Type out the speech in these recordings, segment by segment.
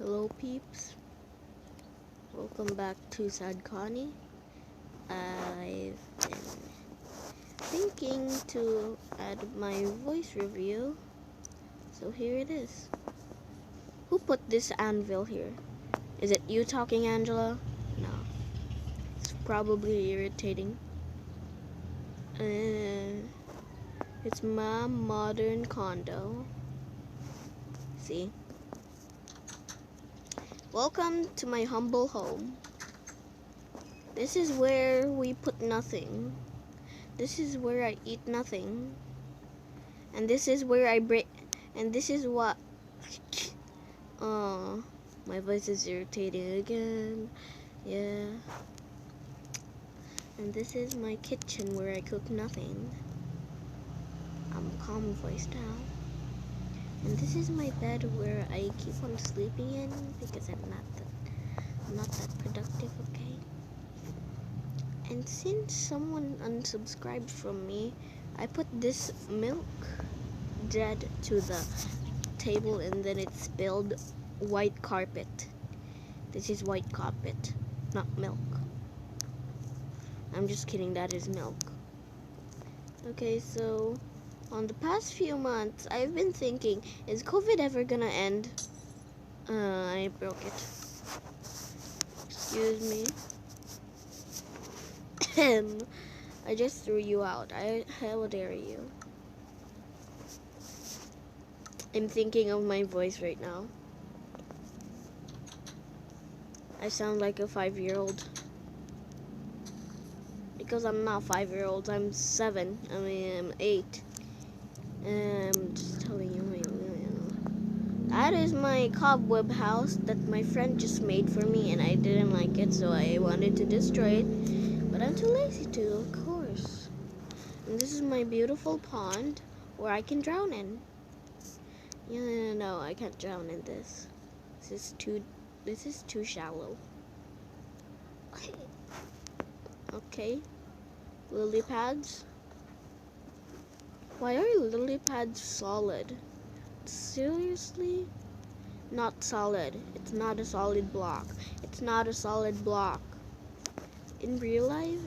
Hello peeps, welcome back to Sad Connie. I've been thinking to add my voice review, so here it is. Who put this anvil here? Is it you talking, Angela? No, it's probably irritating. It's my modern condo. See? Welcome to my humble home. This is where we put nothing. This is where I eat nothing. And this is where I break. And this is what. Oh, my voice is irritating again. Yeah. And this is my kitchen where I cook nothing. I'm calm voiced now. And this is my bed where I keep on sleeping in because I'm not that productive, okay? And since someone unsubscribed from me, I put this milk dead to the table and then it spilled white carpet. This is white carpet, not milk. I'm just kidding, that is milk. Okay, so on the past few months, I've been thinking, is COVID ever gonna end? I broke it. Excuse me. I just threw you out. How dare you? I'm thinking of my voice right now. I sound like a 5-year-old. Because I'm not 5-year-old, I'm 7. I'm 8. I'm just telling you. That is my cobweb house that my friend just made for me, and I didn't like it, so I wanted to destroy it. But I'm too lazy to, of course. And this is my beautiful pond where I can drown in. Yeah, no, I can't drown in this. This is too shallow. Okay. Lily pads. Why are lily pads solid? Seriously? Not solid. It's not a solid block. It's not a solid block. In real life,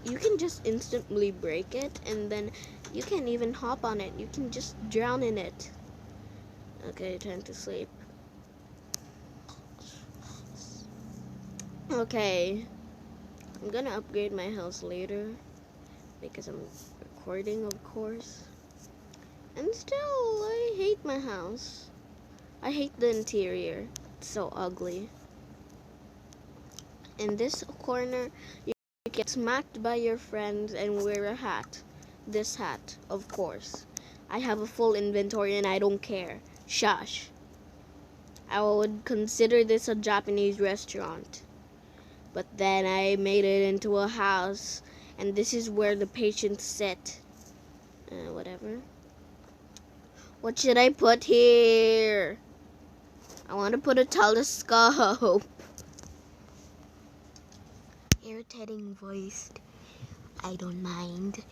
you can just instantly break it and then you can't even hop on it. You can just drown in it. Okay, time to sleep. Okay. I'm gonna upgrade my house later because I'm recording, of course. And still, I hate my house. I hate the interior. It's so ugly. In this corner, you get smacked by your friends and wear a hat. This hat, of course. I have a full inventory and I don't care. Shush. I would consider this a Japanese restaurant. But then I made it into a house, and this is where the patients sit. Whatever. What should I put here? I want to put a telescope. Irritating voiced. I don't mind.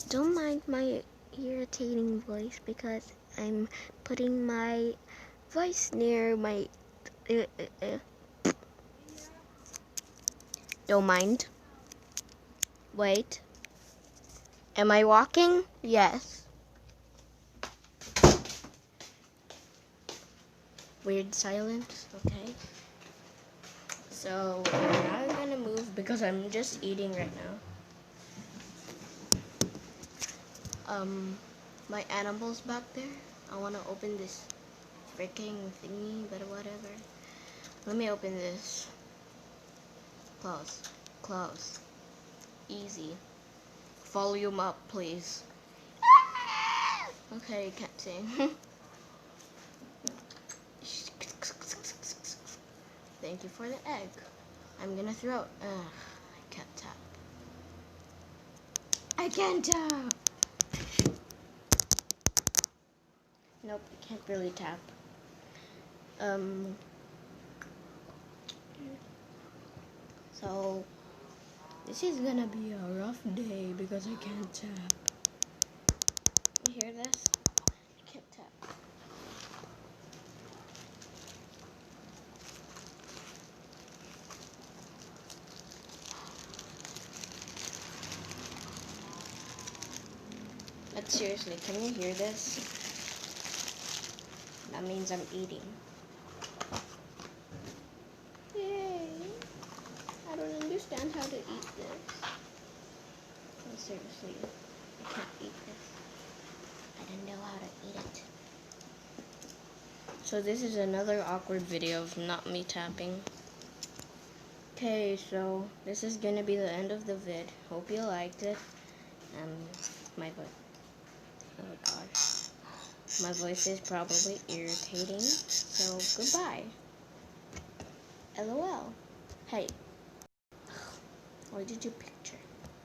Don't mind my irritating voice because I'm putting my voice near my... Don't mind. Wait. Am I walking? Yes. Weird silence. Okay. So now I'm gonna move because I'm just eating right now. My animal's back there. I wanna open this freaking thingy, but whatever. Let me open this. Close. Close. Easy. Volume up, please. Okay, can't sing. Thank you for the egg. I'm gonna throw it. I can't tap. I can't tap. Nope, I can't really tap. So this is gonna be a rough day because I can't tap. You hear this? I can't tap. But seriously, can you hear this? That means I'm eating. Yay! I don't understand how to eat this. Oh, seriously, I can't eat this. I don't know how to eat it. So this is another awkward video of not me tapping. Okay, so this is gonna be the end of the vid. Hope you liked it. My voice. Oh gosh. My voice is probably irritating. So goodbye. LOL. Hey. Why did you pick